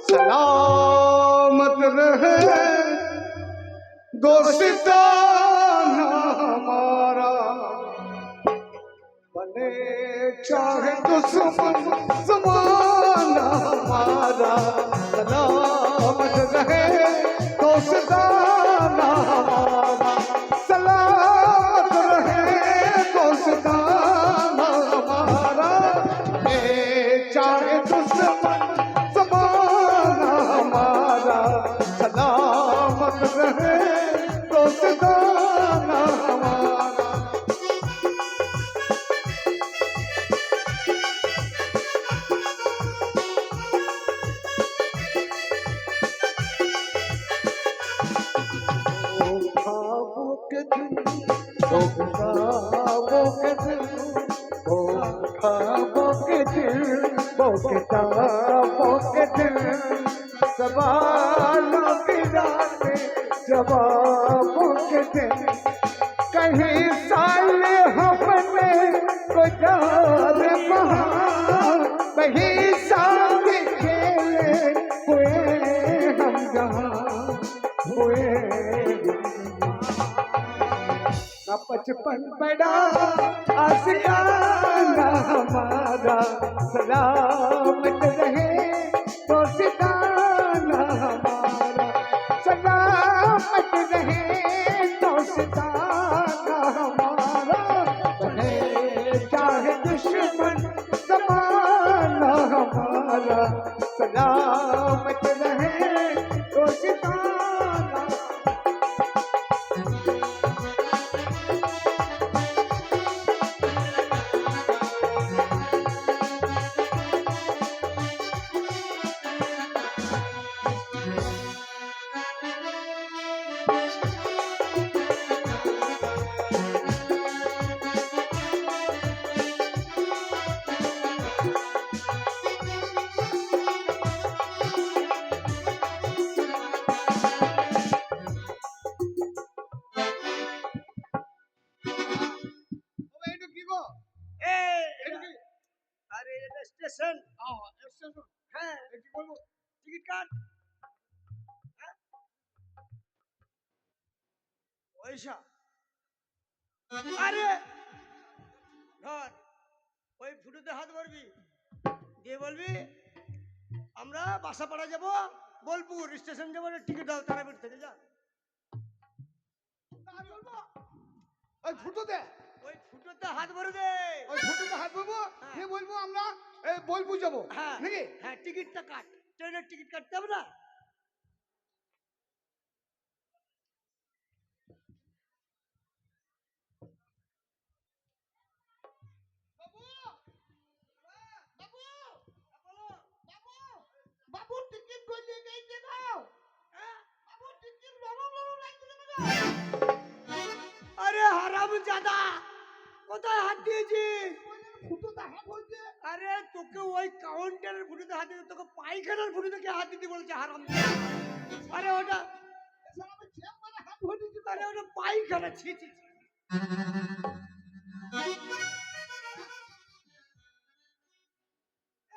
सलामत रहे दोस्ताना हमारा, बने चाहे दुश्मन जमाना हमारा। सलामत रहे दोस्ताना हमारा, सलामत रहे दोस्ताना हमारा। बने चाहे दुश्मन जमाना हमारा, सलामत रहे दोस्ताना हमारा। ख्वाबों के दिन, ख्वाबों के दिन, ख्वाबों के दिन, किताबों के दिन, सवालों की रातें, जवाबों के दिन। कहीं साल हमने गुजार बहार, कहीं साल खेले हुए हम जहाँ हुए। ना बचपन बड़ा आशिकाना हमारा, सलामत रहे दोस्ताना हमारा, सलामत रहे दोस्ताना हमारा। बने चाहे दुश्मन जमाना हमारा, सलामत रहे दोस्ताना। স্টেশন। হ্যাঁ কি বলবো? টিকিট কাট। পয়সা আরে ধর, ওই ফুটোতে হাত ভরবি, দিয়ে বলবি আমরা বাসাপাড়া যাব, বোলপুর স্টেশন যাবো, টিকিট দাও তারাপীঠ থেকে। যা বলবো ওই ফুটোতে, ওই ফুটোতে হাত ভরে দে। ওই ফুটোতে হাত বলবো, দিয়ে বলবো আমরা বোলপুর যাবো হ্যাঁ নাকি? হ্যাঁ, টিকিটটা কাট, ট্রেনের টিকিট কাটতে হবে না? বাবু টিকিট করলে গেইতে দাও। বাবু টিকিট নরম নরম লাগছিল না। আরে হারাম জাদা, কোথায় হাত দিয়েছিস? ফুটোতে হাত হইছে। আরে তোকে ওই কাউন্টারের ফুটোতে হাত দিতে, তোকে পায়খানার ফুটোতে কে হাত দিতে বলছে হারাম? আরে ওটা আমি চেম্বারে হাত হইছে। আরে ওটা পায়খানা। ছি ছি ছি।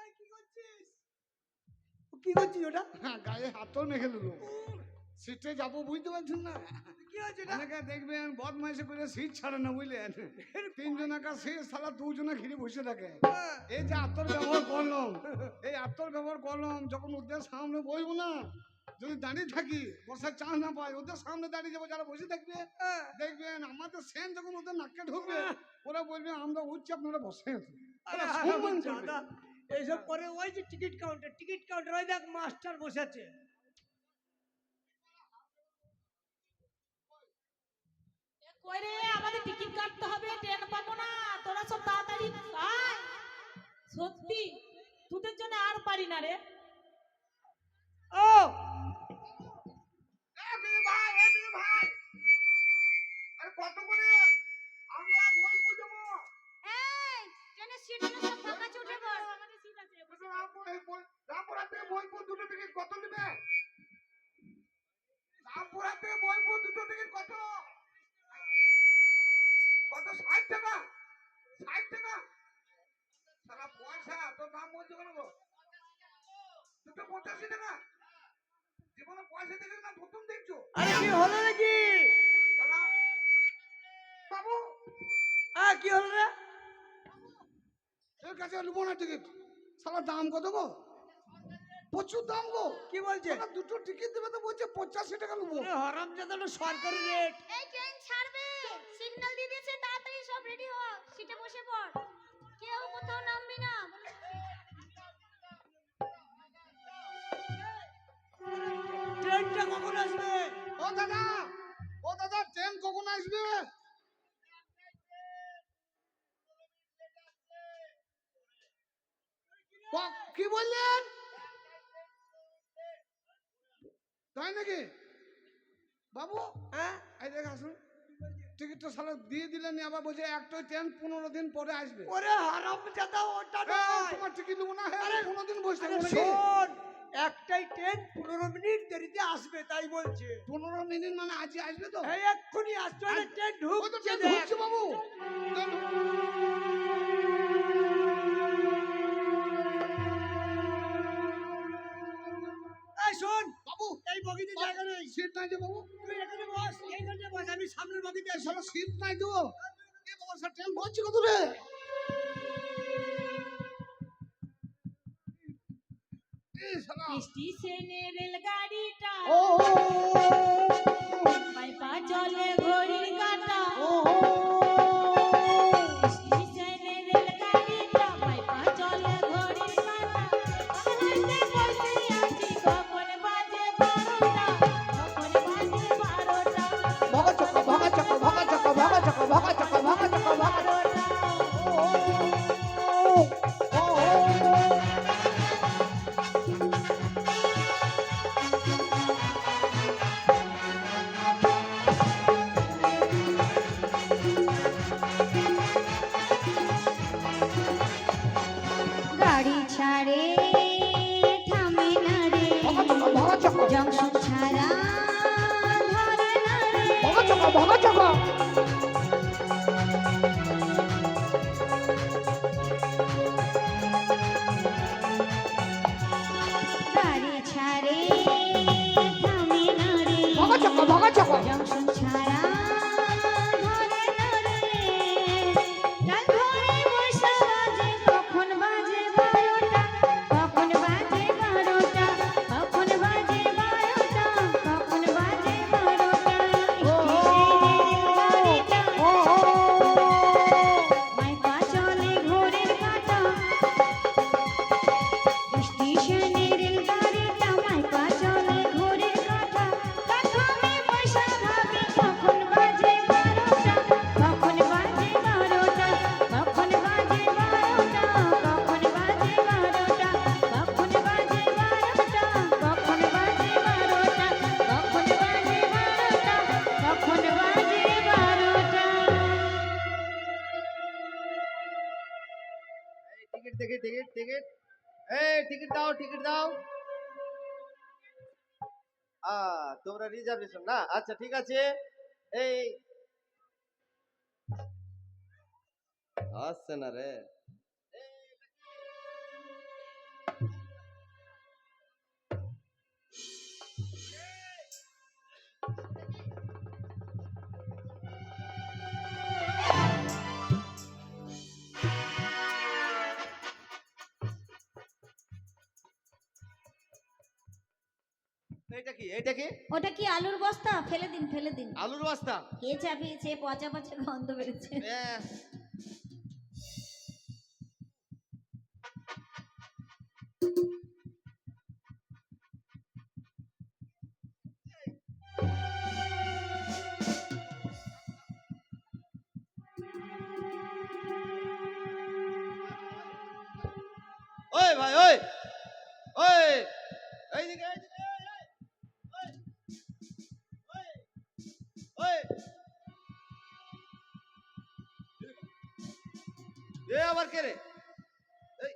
এই, কি করছিস? কি করছিস ওটা? হ্যাঁ, গায়ে হাতও মেখে দিল। সিটে যাবো বুঝতে পারছেন না? কি হয়েছে? অনেকে দেখবেন বদমাইশি করে সিট ছাড়ে না, বুঝলেন? তিনজনাকার সিট সারা দুজনে ঘিরে বসে থাকে। এই যে আত্মর ব্যবহার করলাম, এই আত্মর ব্যবহার করলাম, যখন ওদের সামনে বসবো না, যদি দাঁড়িয়ে থাকি বসার চান্স না পাই, ওদের সামনে দাঁড়িয়ে যাবো, যারা বসে থাকবে দেখবেন আমাদের সেন যখন ওদের নাকে ঢুকবে, ওরা বলবে আমরা উঠছি আপনারা বসে আছেন। আরে হারাম জাদা, এইসব পরে ওই যে টিকিট কাউন্টার ওই দেখ মাস্টার বসে আছে। কই রে, আমাদের টিকিট কাটতে হবে, ট্রেন পাবো না, তোরা সব তাড়াতাড়ি আয়। সত্যি তোদের জন্য আর পারি না রে। ও ভাই, আরে কত করে আমরা বোলপুর যাবো? এই ট্রেনের সিট গুলো সব ফাঁকা আছে, উঠে বস। আমাদের সিট আছে। রামপুরা থেকে বোলপুর দুটো টিকিট কত নেবে? রামপুরা থেকে বোলপুর দুটো টিকিট কত? কত? 60 টাকা। 60 টাকা সারা পয়সা তোর দাম বলছো কেন গো? দুটো 85 টাকা জীবনে পয়সা দেখে না প্রথম দেখছো আরে কি হলো নাকি? শালা, বাবু কি হলো রে? এর কাছে নেবো না টিকিট শালা দাম কত গো প্রচুর দাম গো কি বলছে? শালা দুটো টিকিট দেবে তো বলছে 85 টাকা নেবো হারামজাদা হলো সরকারি রেট। এই ট্রেন ছাড়বে সিগন্যাল দিয়ে দিয়েছে তাড়াতাড়ি সব রেডি হ সিটে বসে পড় কেউ কোথাও নামবি না ট্রেনটা কখন আসবে? ও দাদা ট্রেন কখন আসবে কি বললেন তাই নাকি বাবু হ্যাঁ এই দেখ আসুন টিকিটটা শালা দিয়ে দিলেন আবার বলছে একটাই ট্রেন 15 দিন পরে আসবে ওরে হারামজাদা ওটা এই, নয়। তোমার টিকিট নেবো না হ্যাঁ 15 দিন বসে আরে থাকবো নাকি শোন, একটাই ট্রেন 15 মিনিট দেরিতে আসবে তাই বলছে। 15 মিনিট মানে আজই আসবে তো এই এক্ষুনি আসছে ওই ট্রেন ওই তো ঢুকছে ট্রেন দেখ। ঢুকছে বাবু এই শোন বাবু এই বগিতে জায়গা নেই, সিট নাই যে বাবু তুই এখানে বস, এইখানে বস, আমি সামনের বগিতে এই আসি। শালা সিট নাই তো এ বাবা স্যার ট্রেন পৌঁছে কত রে এই শালা স্টেশনে রেলগাড়িটা ও পাইপা চলে ঘড়ির কাঁটা স্টেশনে রেলগাড়িটা পাইপা চলে ঘড়ির কাঁটা আমি বসে আছি কখন বাজে 12টা কখন বাজে 12টা ভাগা চক্কা ভাগা চক্কা ভাগা চক্কা ভাগা চক্কা ভাগা চক্কা ভাগা চক্কা ভাগা চক্কা গাড়ি ছাড়ে থামে না রে ভাগা চক্কা জংশন ছাড়া ধরে না রে ভাগা চক্কা ভাগা চক্কা গাড়ি ছাড়ে থামে না রে ভাগা চক্কা ভাগা চক্কা জংশন ছাড়া ধরে না রে কাল ভোরে বসা বাজে কখন বাজে 12টা কখন বাজে 12টা কখন বাজে 12টা কখন বাজে 12টা মাইপা চলে ঘোরের কাঁটা স্টেশনে রেলগাড়িটা মাইপা চলে ঘোরের কাঁটা কাঠামে বসা ভাবি কখন বাজে 12টা কখন বাজে 12টা কখন বাজে 12টা কখন বাজে 12টা কখন বাজে 12টা কখন বাজে 12টা কখন বাজে 12টা কখন বাজে 12টা টিকিট টিকিট টিকিট টিকিট এই টিকিট দাও টিকিট দাও তোমরা রিজার্ভেশন না আচ্ছা ঠিক আছে এই আসছে না রে এটা কি এটা কি ওটা কি আলুর বস্তা ফেলে দিন আলুর বস্তা কে চাপিয়েছে পচা পচা গন্ধ বেরোচ্ছে ব্যাস। ওই ভাই ওই ওই এইদিকে এইদিকে ওই ওই ওই এ আবার কে রে এই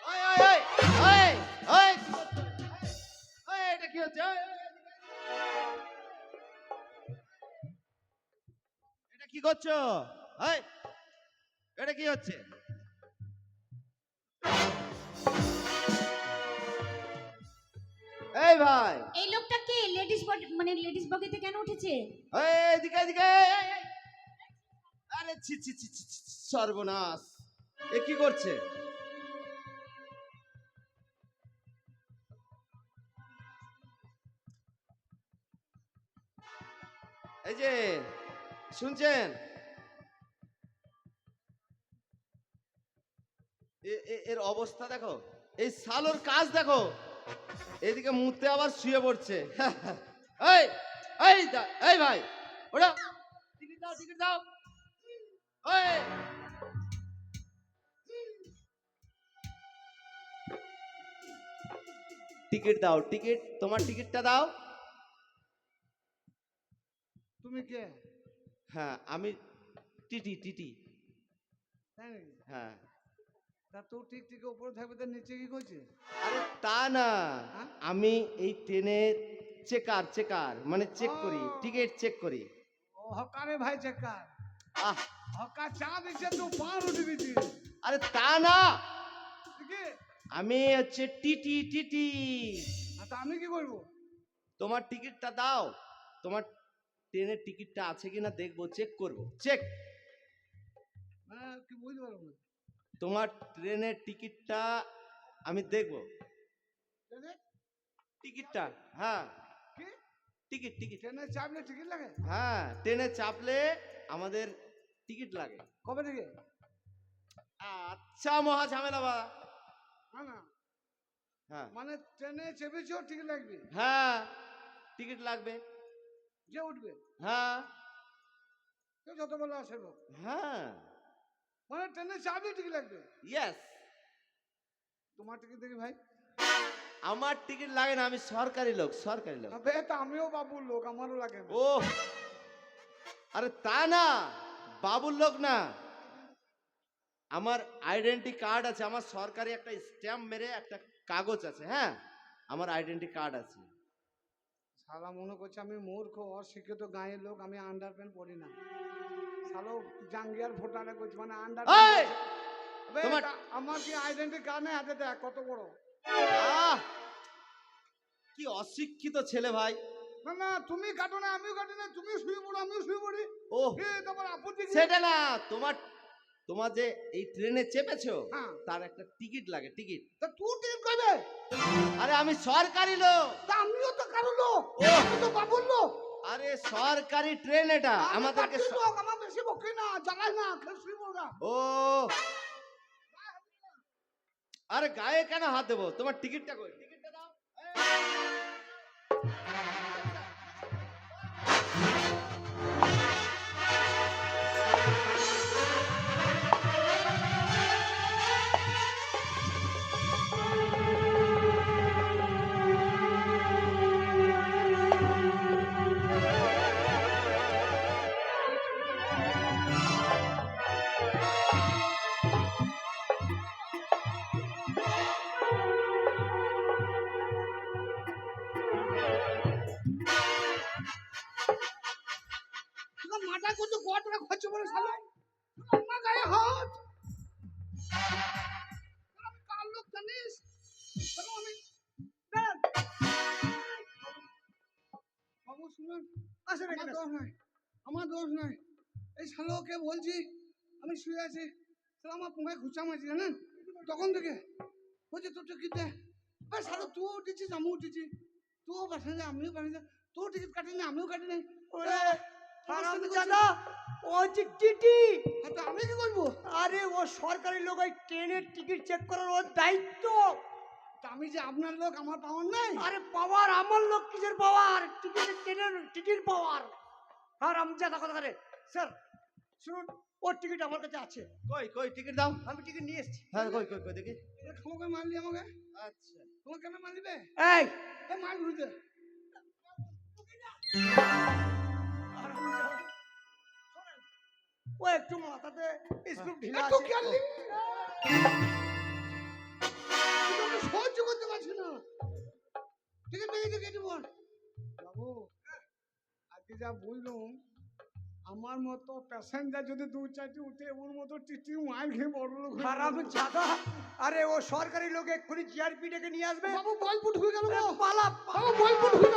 ওই ওই ওই ওই ওই ওই এটা কি হচ্ছে ওই, ওই, এদিকে, কি করছো? এই, এটা কি হচ্ছে? এই ভাই, এই লোকটা কে? লেডিস মানে লেডিস বগিতে কেন উঠেছে? এই, এদিকে এদিকে, এই। আরে ছি ছি ছি ছি ছি, সর্বনাশ! এ কি করছে? এই যে শুনছেন, এর অবস্থা দেখো, এই শালোর কাজ দেখো, এদিকে মুতে আবার শুয়ে পড়ছে। এই, এই ভাই, ওরা টিকিট দাও, টিকিট দাও। এই, টিকিট দাও, টিকিট, তোমার টিকিটটা দাও। তুমি কে? হ্যাঁ, আমি টিটি, টিটি। তাই নাকি? হ্যাঁ। তা তোর ঠিক ঠিক উপরে থাকবে, তার নিচে কি করছে? আরে তা না, হ্যাঁ? আমি এই ট্রেনের চেকার মানে চেক করি, ও। টিকিট চেক করি। ও হকারে ভাই চেকার। আহ, হকা চা দিচ্ছে তো পান উঠে দিচ্ছি। আরে তা না, ঠিক আমি হচ্ছে টিটি, টিটি। তা আমি কি করবো? তোমার টিকিটটা দাও, তোমার ট্রেনের টিকিটটা আছে কিনা দেখবো, চেক করব, চেক। হ্যাঁ, কি বুঝতে পারবো না। তোমার ট্রেনের টিকিটটা আমি দেখবো। ট্রেনে? টিকিটটা, হ্যাঁ, কি? Ticket, ticket. ট্রেনে চাপলে টিকিট লাগে? হ্যাঁ, ট্রেনে চাপলে আমাদের টিকিট লাগে। কবে থেকে? আচ্ছা, মহা ঝামেলা বা। না না, হ্যাঁ মানে ট্রেনে চেপেছো টিকিট লাগবে? হ্যাঁ, টিকিট লাগবে। যে উঠবে হ্যাঁ কেউ যত বলে আসে লোক, হ্যাঁ, মানে ট্রেনে চাপলে টিকিট লাগবে? ইয়েস। তোমার টিকিট দেখি ভাই। আমার টিকিট লাগে না, আমি সরকারি লোক, সরকারি লোক। আবে তা আমিও বাবুর লোক, আমারও লাগে না। ও, আরে তা না, বাবুর লোক না, আমার আইডেন্টি কার্ড আছে, আমার সরকারি একটা স্ট্যাম্প মেরে একটা কাগজ আছে। হ্যাঁ, আমার আইডেন্টি কার্ড আছে। শালা মনে করছে আমি মূর্খ অশিক্ষিত গাঁয়ের লোক, আমি আন্ডার প্যান্ট পরি না। শালো জাঙ্গিয়ার ফোটাটা করছে, মানে আন্ডার এই, তোমার- আমার কি আইডেন্টি কার্ড নেই হাতে? দেখ কত বড়। আহ, কি অশিক্ষিত ছেলে ভাই। না না, তুমি কাটো না আমিও কাটি না, তুমিও শুয়ে পড়ো আমিও শুয়ে পড়ি। ও, তোমার আপত্তি কি? সেটা না, তোমার তোমার যে এই ট্রেনে চেপেছো, হ্যাঁ। তার একটা টিকিট লাগে, টিকিট। তা তুই টিকিট কবে? আরে আমি সরকারি লোক। তা আমিও তো কারো লোক, ও। আমি তো বাবুর লোক। আরে সরকারি ট্রেন এটা, আমি আমাদেরকে পার্টির লোক, আমার বেশি বকি না, জ্বালাই না, খেয়ে শুয়ে পড়গা। ও, আরে গায়ে কেন হাত দেবো? তোমার টিকিটটা কই? টিকিটটা দাও। তোর মাথা কত গটরা খরচ করে শালা, আমার গায়ে হাত। আমি কার লোক জানিস? শালা আমি দাঁড়ান। বাবু শুনুন, আসেন আমার এখানে। দোষ নাই, আমার দোষ নাই। এই শালোকে বলছি আমি শুয়ে আছি, শালা আমার পুঙ্গায় খুঁচা মারছি জানেন, তখন থেকে বলছে তোর টিকিট দে। ভাই শালো তুইও উঠেছিস আমিও উঠেছি, তুইও পাঠাই না আমিও পাঠাই না, তোর টিকিট কাটি না আমিও কাটি নাই। ওরে আমার সাথে হারামজাদা, ও হচ্ছে টিটি। হ্যাঁ, তো আমি কি করবো? আরে ও সরকারি লোক, ওই ট্রেনের টিকিট চেক করার ওর দায়িত্ব। তা আমি যে আপনার লোক, আমার পাওয়ার নাই? আরে পাওয়ার আমার লোক, কিসের পাওয়ার? টিকিটের ট্রেনের টিকিট পাওয়ার। হারামজাদা কথা করে। স্যার শুনুন, ওর টিকিট আমার কাছে আছে, কই কই টিকিট দাও। আমি টিকিট নিয়ে এসেছি। হ্যাঁ, কই কই কই দেখি। আমাকে মারলি আমাকে, আচ্ছা, তোমাকে কেন মারলিবে? এই মার ঘুরতে। হারামজাদা, শোনেন, ও একটু মাথাতে স্ক্রু ঢিলা একটু আছে। খেয়াল নেই। আমি সহ্য করতে পারছি না। টিকিট পেয়ে কেটে বল। বাবু আজকে যা বুঝলাম, আমার মতো প্যাসেঞ্জার যদি দু চারটি উঠে ওর মতো টিটি মাইল খেয়ে বড় লোক হয়ে খারাপ যাবে। জাদা। আরে ও সরকারি লোক এক্ষুনি জিআরপি ডেকে নিয়ে আসবে। বাবু বলপুট হয়ে গেল গো। পালা বাবু বলপুট হয়ে